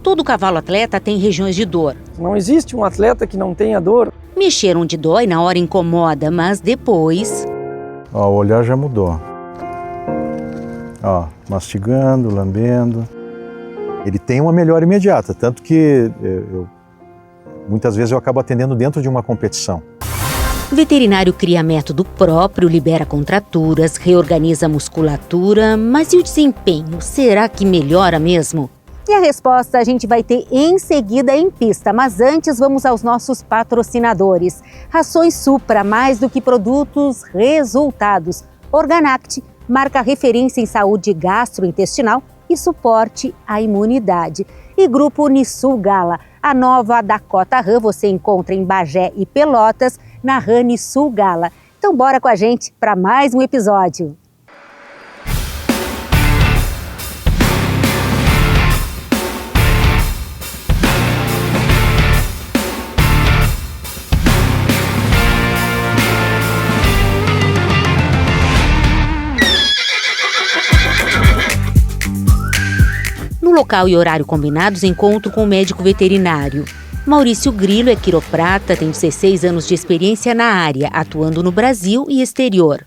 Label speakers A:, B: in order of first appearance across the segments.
A: Todo cavalo atleta tem regiões de dor.
B: Não existe um atleta que não tenha dor.
A: Mexer onde dói na hora incomoda, mas depois...
C: Ó, o olhar já mudou. Ó, mastigando, lambendo. Ele tem uma melhora imediata, tanto que muitas vezes eu acabo atendendo dentro de uma competição.
A: O veterinário cria método próprio, libera contraturas, reorganiza a musculatura, mas e o desempenho? Será que melhora mesmo? E a resposta a gente vai ter em seguida em pista, mas antes vamos aos nossos patrocinadores. Rações Supra, mais do que produtos, resultados. Organact, marca referência em saúde gastrointestinal e suporte à imunidade. E Grupo Unisul Gala, a nova Dakota Ram você encontra em Bagé e Pelotas, na Ram Unisul Gala. Então bora com a gente para mais um episódio. No local e horário combinados, encontro com o médico veterinário. Maurício Grilo é quiroprata, tem 16 anos de experiência na área, atuando no Brasil e exterior.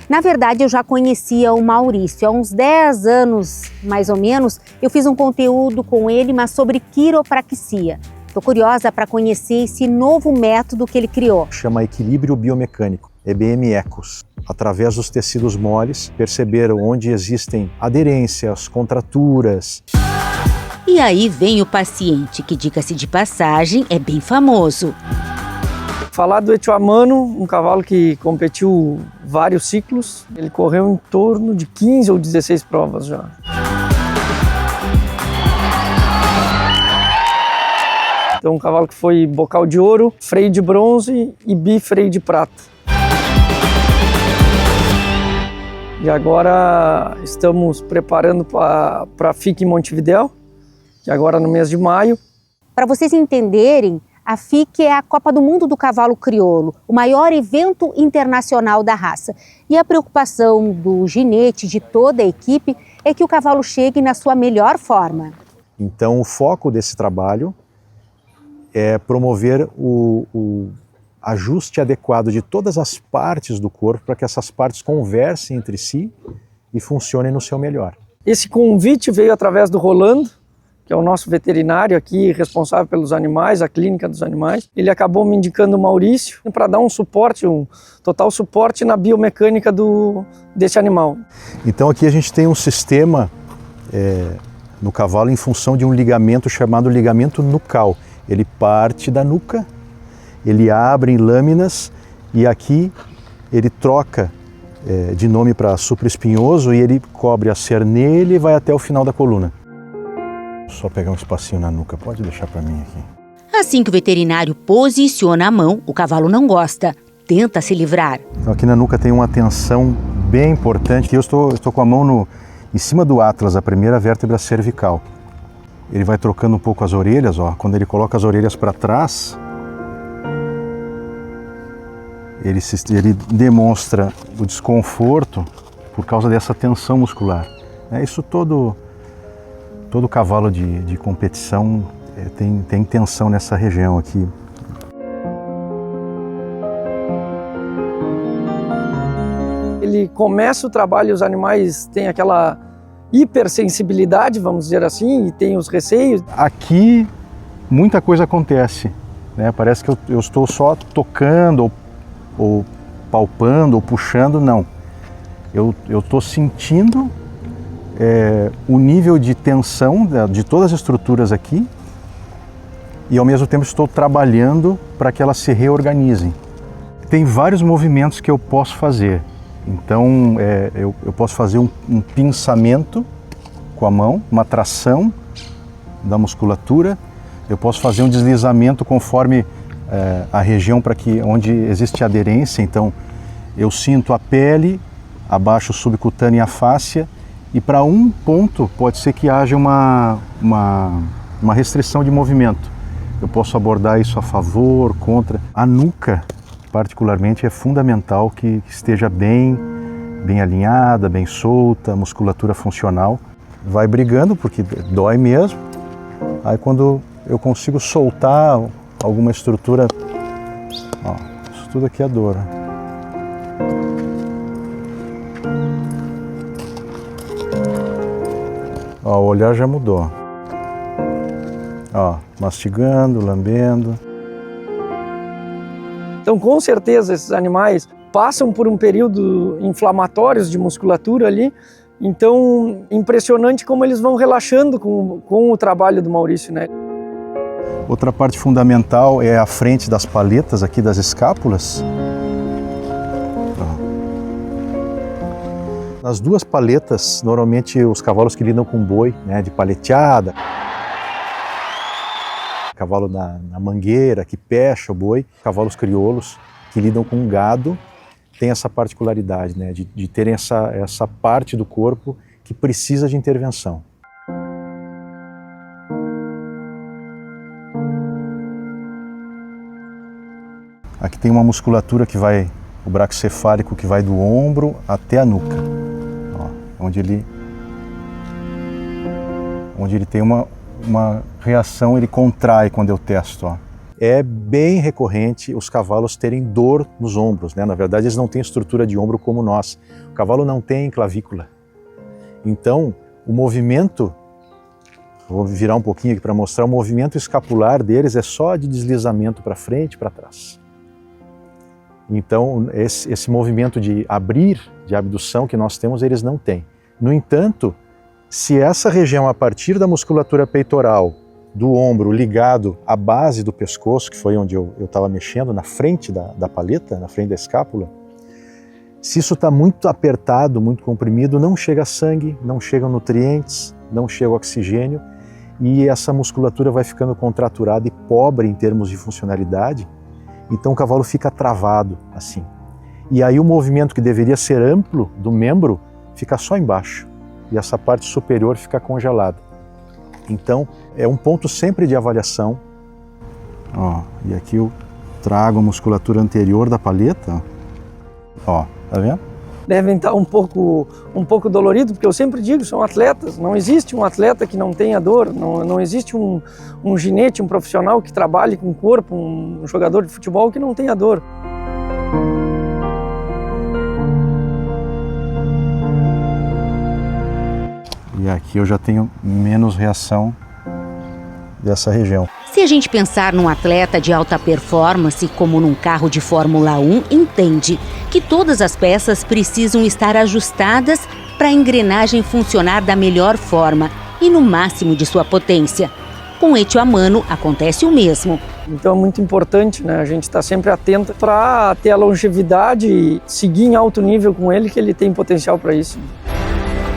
A: Na verdade, eu já conhecia o Maurício. Há uns 10 anos, mais ou menos, eu fiz um conteúdo com ele, mas sobre quiropraxia. Estou curiosa para conhecer esse novo método que ele criou.
C: Chama equilíbrio biomecânico, EBM Ecos. Através dos tecidos moles, perceberam onde existem aderências, contraturas.
A: E aí vem o paciente, que, diga-se de passagem, é bem famoso.
B: Falar do Etioamano, um cavalo que competiu vários ciclos. Ele correu em torno de 15 ou 16 provas já. Então um cavalo que foi bocal de ouro, freio de bronze e bifreio de prata. E agora estamos preparando para a FIC em Montevidéu, que agora no mês de maio.
A: Para vocês entenderem, a FIC é a Copa do Mundo do Cavalo Crioulo, o maior evento internacional da raça. E a preocupação do ginete, de toda a equipe, é que o cavalo chegue na sua melhor forma.
C: Então o foco desse trabalho é promover o ajuste adequado de todas as partes do corpo para que essas partes conversem entre si e funcionem no seu melhor.
B: Esse convite veio através do Rolando, que é o nosso veterinário aqui, responsável pelos animais, a clínica dos animais. Ele acabou me indicando o Maurício para dar um suporte, um total suporte na biomecânica desse animal.
C: Então aqui a gente tem um sistema no cavalo em função de um ligamento chamado ligamento nucal. Ele parte da nuca, ele abre em lâminas e aqui ele troca de nome para supraespinhoso e ele cobre a cernelha e vai até o final da coluna. Só pegar um espacinho na nuca, pode deixar para mim aqui.
A: Assim que o veterinário posiciona a mão, o cavalo não gosta, tenta se livrar.
C: Então aqui na nuca tem uma tensão bem importante. Eu estou com a mão em cima do atlas, a primeira vértebra cervical. Ele vai trocando um pouco as orelhas, ó. Quando ele coloca as orelhas para trás, ele demonstra o desconforto por causa dessa tensão muscular. Isso todo cavalo de competição tem tensão nessa região aqui.
B: Ele começa o trabalho e os animais têm aquela hipersensibilidade, vamos dizer assim, e tem os receios. Aqui
C: muita coisa acontece, né? Parece que eu estou só tocando ou palpando ou puxando, não. Eu estou sentindo o nível de tensão de todas as estruturas aqui e ao mesmo tempo estou trabalhando para que elas se reorganizem. Tem vários movimentos que eu posso fazer. Então eu posso fazer um pinçamento com a mão, uma tração da musculatura. Eu posso fazer um deslizamento conforme a região onde existe aderência. Então eu sinto a pele, abaixo subcutânea e a fáscia, e para um ponto pode ser que haja uma restrição de movimento. Eu posso abordar isso a favor, contra. A nuca, particularmente, é fundamental que esteja bem alinhada, bem solta, musculatura funcional. Vai brigando porque dói mesmo, Aí quando eu consigo soltar alguma estrutura, ó, isso tudo aqui é dor. Ó, o olhar já mudou. Ó, mastigando, lambendo.
B: Então, com certeza, esses animais passam por um período inflamatório de musculatura ali. Então, impressionante como eles vão relaxando com o trabalho do Maurício, né?
C: Outra parte fundamental é a frente das paletas aqui das escápulas. Nas duas paletas, normalmente os cavalos que lidam com boi, né, de paleteada, cavalo na mangueira, que pecha o boi, cavalos crioulos que lidam com gado, tem essa particularidade, né, de terem essa parte do corpo que precisa de intervenção. Aqui tem uma musculatura que vai, o braquicefálico, que vai do ombro até a nuca, ó, onde ele tem uma reação, ele contrai quando eu testo. Ó. É bem recorrente os cavalos terem dor nos ombros, né? Na verdade, eles não têm estrutura de ombro como nós. O cavalo não tem clavícula. Então, o movimento, vou virar um pouquinho aqui para mostrar, o movimento escapular deles é só de deslizamento para frente e para trás. Então, esse movimento de abrir, de abdução que nós temos, eles não têm. No entanto, se essa região, a partir da musculatura peitoral, do ombro ligado à base do pescoço, que foi onde eu estava mexendo, na frente da paleta, na frente da escápula, se isso está muito apertado, muito comprimido, não chega sangue, não chegam nutrientes, não chega oxigênio, e essa musculatura vai ficando contraturada e pobre em termos de funcionalidade, então o cavalo fica travado assim. E aí o movimento que deveria ser amplo do membro fica só embaixo, e essa parte superior fica congelada. Então, é um ponto sempre de avaliação. Ó, e aqui eu trago a musculatura anterior da paleta. Ó, tá vendo?
B: Devem estar um pouco dolorido, porque eu sempre digo, são atletas. Não existe um atleta que não tenha dor, não existe um ginete, um profissional que trabalhe com o corpo, um jogador de futebol que não tenha dor.
C: E aqui eu já tenho menos reação dessa região.
A: Se a gente pensar num atleta de alta performance, como num carro de Fórmula 1, entende que todas as peças precisam estar ajustadas para a engrenagem funcionar da melhor forma e no máximo de sua potência. Com o Etiamano acontece o mesmo.
B: Então é muito importante, né, a gente estar sempre atento para ter a longevidade e seguir em alto nível com ele, que ele tem potencial para isso.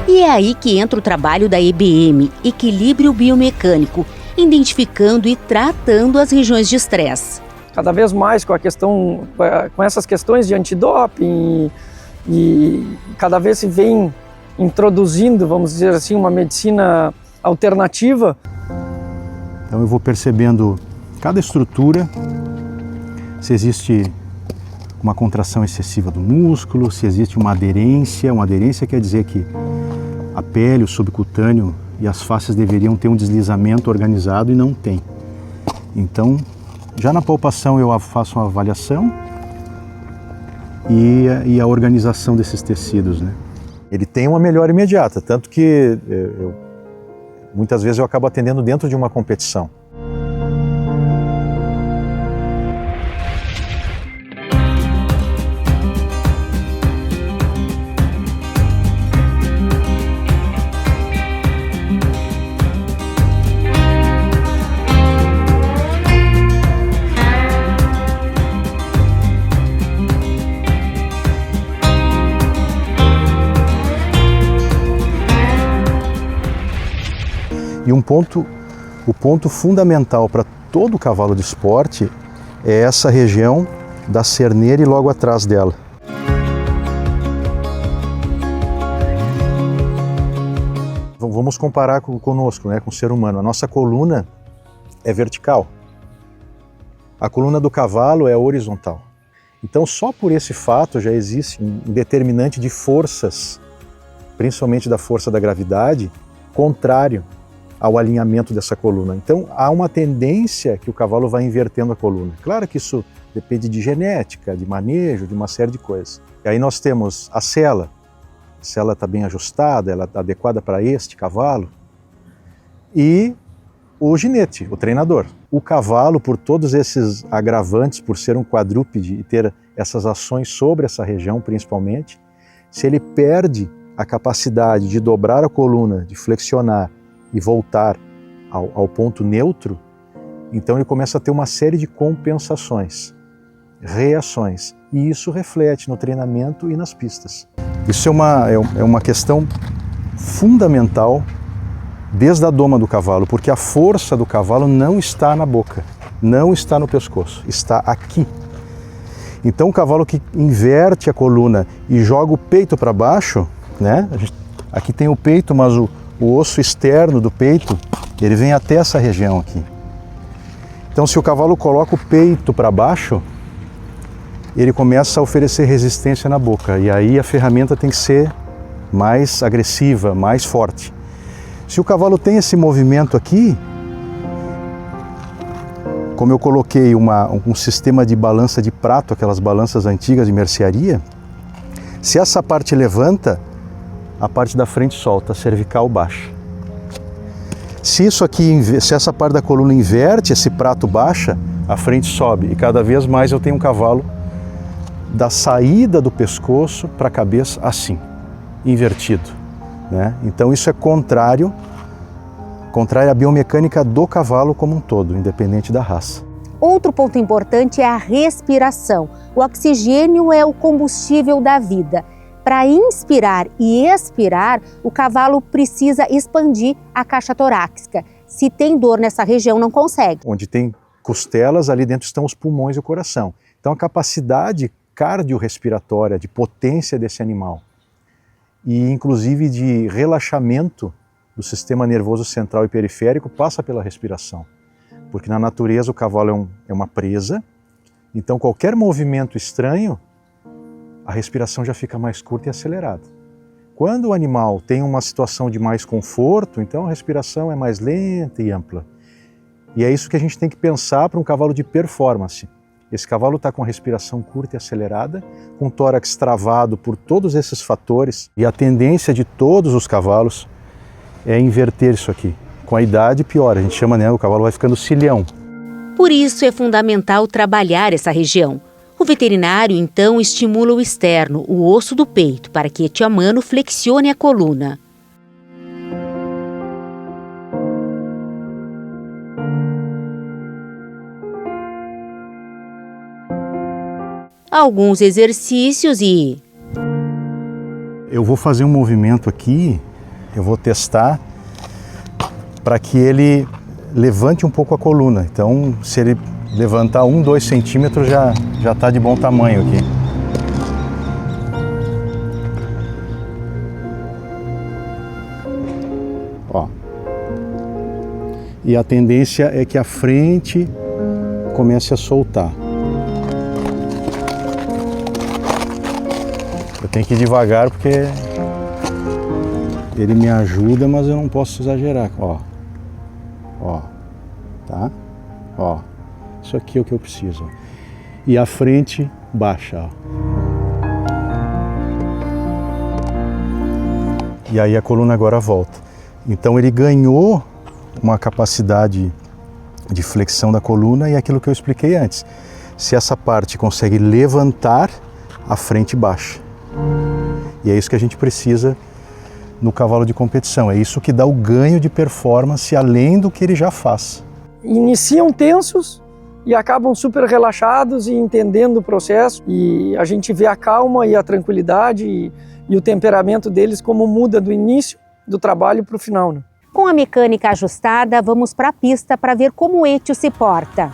A: E é aí que entra o trabalho da EBM, Equilíbrio Biomecânico, identificando e tratando as regiões de estresse.
B: Cada vez mais com essas questões de antidoping e cada vez se vem introduzindo, vamos dizer assim, uma medicina alternativa.
C: Então eu vou percebendo cada estrutura, se existe uma contração excessiva do músculo, se existe uma aderência quer dizer que a pele, o subcutâneo e as faces deveriam ter um deslizamento organizado e não tem. Então, já na palpação eu faço uma avaliação e a organização desses tecidos, né? Ele tem uma melhora imediata, tanto que muitas vezes eu acabo atendendo dentro de uma competição. E o ponto fundamental para todo cavalo de esporte é essa região da cerneira e logo atrás dela. Vamos comparar conosco, né, com o ser humano. A nossa coluna é vertical. A coluna do cavalo é horizontal. Então, só por esse fato já existe um determinante de forças, principalmente da força da gravidade, contrário ao alinhamento dessa coluna. Então há uma tendência que o cavalo vai invertendo a coluna. Claro que isso depende de genética, de manejo, de uma série de coisas. E aí nós temos a sela. A sela está bem ajustada, ela está adequada para este cavalo. E o ginete, o treinador. O cavalo, por todos esses agravantes, por ser um quadrúpede e ter essas ações sobre essa região principalmente, se ele perde a capacidade de dobrar a coluna, de flexionar e voltar ao ponto neutro, então ele começa a ter uma série de compensações, reações, e isso reflete no treinamento e nas pistas. Isso é uma questão fundamental desde a doma do cavalo, porque a força do cavalo não está na boca, não está no pescoço, está aqui. Então o cavalo que inverte a coluna e joga o peito para baixo, né? Aqui tem o peito, mas o osso externo do peito, ele vem até essa região aqui. Então se o cavalo coloca o peito para baixo, ele começa a oferecer resistência na boca, e aí a ferramenta tem que ser mais agressiva, mais forte. Se o cavalo tem esse movimento aqui, como eu coloquei um sistema de balança de prato, aquelas balanças antigas de mercearia, se essa parte levanta, a parte da frente solta, a cervical baixa. Se essa parte da coluna inverte, esse prato baixa, a frente sobe, e cada vez mais eu tenho um cavalo da saída do pescoço para a cabeça assim, invertido, né? Então isso é contrário à biomecânica do cavalo como um todo, independente da raça.
A: Outro ponto importante é a respiração. O oxigênio é o combustível da vida. Para inspirar e expirar, o cavalo precisa expandir a caixa torácica. Se tem dor nessa região, não consegue.
C: Onde tem costelas, ali dentro estão os pulmões e o coração. Então a capacidade cardiorrespiratória, de potência desse animal e inclusive de relaxamento do sistema nervoso central e periférico passa pela respiração. Porque na natureza o cavalo é uma presa, então qualquer movimento estranho, a respiração já fica mais curta e acelerada. Quando o animal tem uma situação de mais conforto, então a respiração é mais lenta e ampla. E é isso que a gente tem que pensar para um cavalo de performance. Esse cavalo está com a respiração curta e acelerada, com o tórax travado por todos esses fatores, e a tendência de todos os cavalos é inverter isso aqui. Com a idade piora, a gente chama, né, o cavalo vai ficando cilhão.
A: Por isso é fundamental trabalhar essa região. O veterinário então estimula o externo, o osso do peito, para que Etiamano flexione a coluna. Alguns exercícios e...
C: Eu vou fazer um movimento aqui, eu vou testar para que ele levante um pouco a coluna. Então, se ele levantar 1-2 centímetros, já está de bom tamanho aqui. Ó. E a tendência é que a frente comece a soltar. Eu tenho que ir devagar porque ele me ajuda, mas eu não posso exagerar. Ó, tá? Ó, isso aqui é o que eu preciso. E a frente baixa, ó. E aí a coluna agora volta. Então ele ganhou uma capacidade de flexão da coluna e é aquilo que eu expliquei antes. Se essa parte consegue levantar, a frente baixa. E é isso que a gente precisa no cavalo de competição. É isso que dá o ganho de performance além do que ele já faz.
B: Iniciam tensos e acabam super relaxados e entendendo o processo. E a gente vê a calma e a tranquilidade e o temperamento deles como muda do início do trabalho para o final, né?
A: Com a mecânica ajustada, vamos para a pista para ver como o Etio se porta.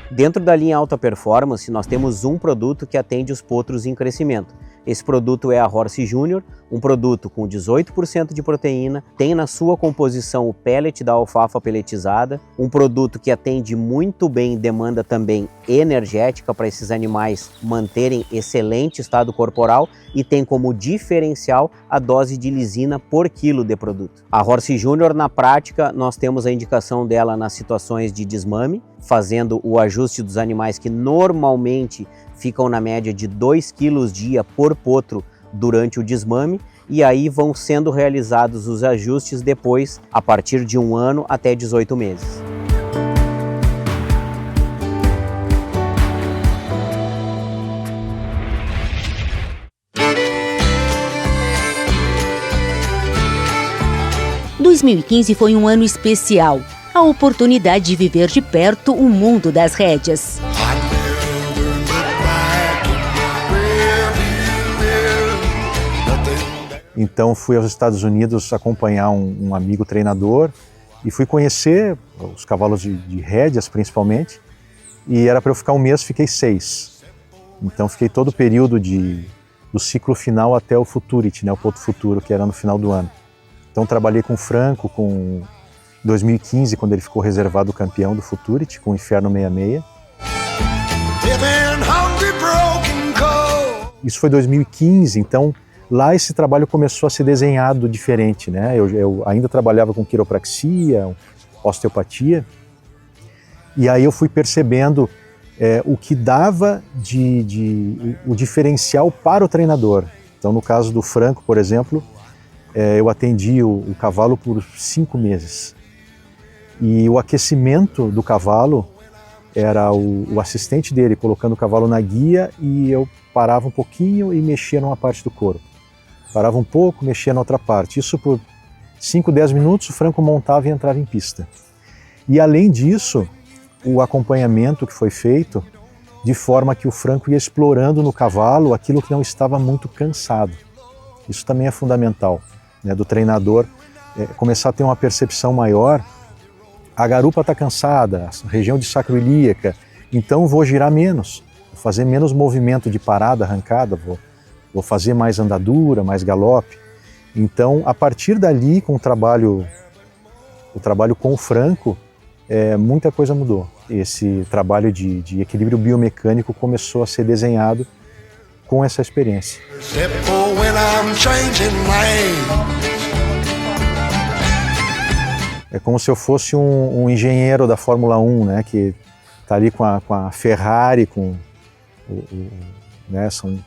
D: Dentro da linha Alta Performance, nós temos um produto que atende os potros em crescimento, Esse produto é a Horse Junior, um produto com 18% de proteína, tem na sua composição o pellet da alfafa pelletizada, um produto que atende muito bem demanda também energética para esses animais manterem excelente estado corporal e tem como diferencial a dose de lisina por quilo de produto. A Horse Junior, na prática, nós temos a indicação dela nas situações de desmame, fazendo o ajuste dos animais que normalmente ficam na média de 2 kg dia por potro durante o desmame, e aí vão sendo realizados os ajustes depois, a partir de 1 ano até 18 meses.
A: Em 2015 foi um ano especial, a oportunidade de viver de perto o mundo das rédeas.
C: Então fui aos Estados Unidos acompanhar um amigo treinador e fui conhecer os cavalos de rédeas principalmente, e era para eu ficar 1 mês, fiquei 6. Então fiquei todo o período do ciclo final até o Futurity, né, o Potro Futuro, que era no final do ano. Então trabalhei com o Franco em 2015, quando ele ficou reservado campeão do Futurity, com o Inferno 66. Isso foi 2015, então lá esse trabalho começou a ser desenhado diferente, né? Eu ainda trabalhava com quiropraxia, osteopatia, e aí eu fui percebendo o que dava o diferencial para o treinador. Então no caso do Franco, por exemplo, eu atendi o cavalo por 5 meses. E o aquecimento do cavalo era o assistente dele colocando o cavalo na guia, e eu parava um pouquinho e mexia numa parte do corpo. Parava um pouco, mexia na outra parte. Isso por 5, 10 minutos o Franco montava e entrava em pista. E além disso, o acompanhamento que foi feito, de forma que o Franco ia explorando no cavalo aquilo que não estava muito cansado. Isso também é fundamental, né, do treinador começar a ter uma percepção maior. A garupa está cansada, a região de sacroilíaca, então vou girar menos, vou fazer menos movimento de parada, arrancada, vou fazer mais andadura, mais galope. Então, a partir dali, com o trabalho com o Franco, muita coisa mudou. Esse trabalho de equilíbrio biomecânico começou a ser desenhado com essa experiência. É como se eu fosse um engenheiro da Fórmula 1, né, que está ali com a Ferrari, né, são,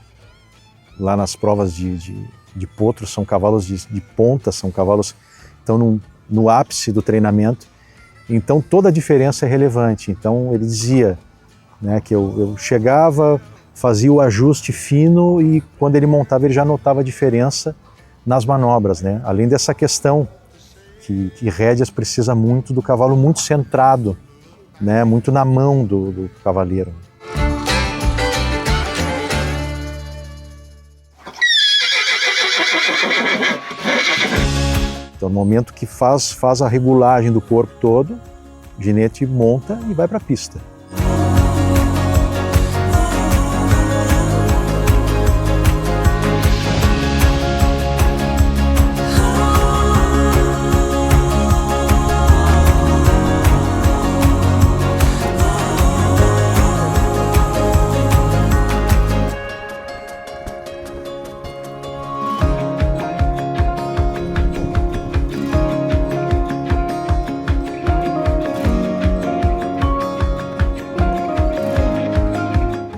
C: lá nas provas de potro, são cavalos de ponta, são cavalos que estão no ápice do treinamento. Então toda a diferença é relevante. Então ele dizia, né, que eu chegava, fazia o ajuste fino, e quando ele montava ele já notava a diferença nas manobras, né? Além dessa questão que rédeas precisa muito do cavalo muito centrado, né, muito na mão do cavaleiro. Então, no momento que faz a regulagem do corpo todo, o ginete monta e vai para a pista.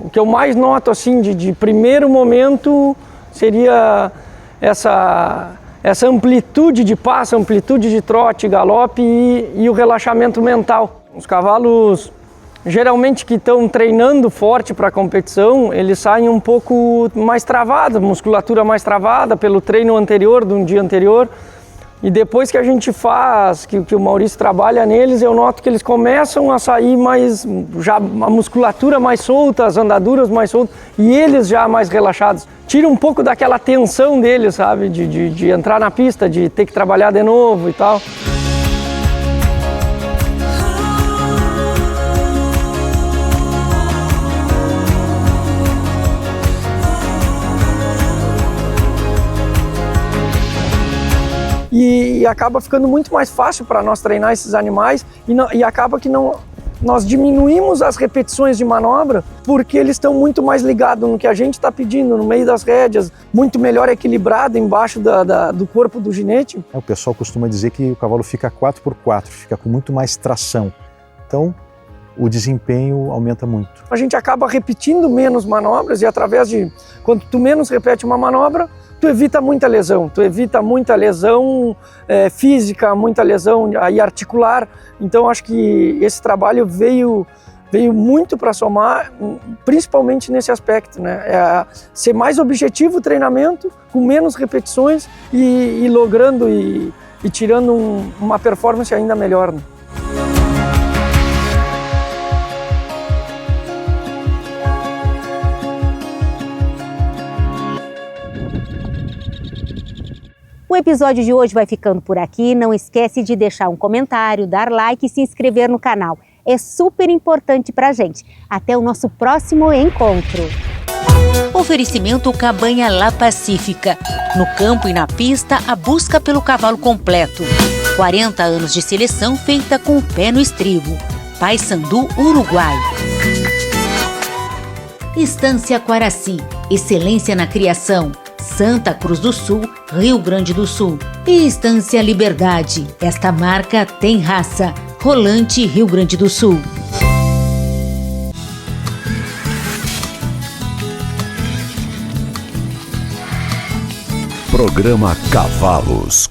B: O que eu mais noto assim de primeiro momento seria essa amplitude de passo, amplitude de trote, galope e o relaxamento mental. Os cavalos geralmente que estão treinando forte para a competição, eles saem um pouco mais travados, musculatura mais travada pelo treino anterior, de um dia anterior. E depois que a gente faz, que o Maurício trabalha neles, eu noto que eles começam a sair mais, já a musculatura mais solta, as andaduras mais soltas, e eles já mais relaxados. Tira um pouco daquela tensão deles, sabe, de entrar na pista, de ter que trabalhar de novo e tal. e acaba ficando muito mais fácil para nós treinar esses animais e acaba que nós diminuímos as repetições de manobra porque eles estão muito mais ligados no que a gente está pedindo, no meio das rédeas, muito melhor equilibrado embaixo do corpo do ginete.
C: O pessoal costuma dizer que o cavalo fica 4x4, fica com muito mais tração. Então, o desempenho aumenta muito.
B: A gente acaba repetindo menos manobras e quando tu menos repete uma manobra, tu evita muita lesão física, muita lesão aí articular. Então acho que esse trabalho veio muito para somar, principalmente nesse aspecto, né? Ser mais objetivo o treinamento, com menos repetições e logrando e tirando uma performance ainda melhor, né?
A: O episódio de hoje vai ficando por aqui. Não esquece de deixar um comentário, dar like e se inscrever no canal. É super importante pra gente. Até o nosso próximo encontro. Oferecimento Cabanha La Pacífica. No campo e na pista, a busca pelo cavalo completo. 40 anos de seleção feita com o pé no estribo. Paysandu, Uruguai. Estância Quaraci. Excelência na criação. Santa Cruz do Sul, Rio Grande do Sul. E Estância Liberdade. Esta marca tem raça. Rolante, Rio Grande do Sul.
E: Programa Cavalos.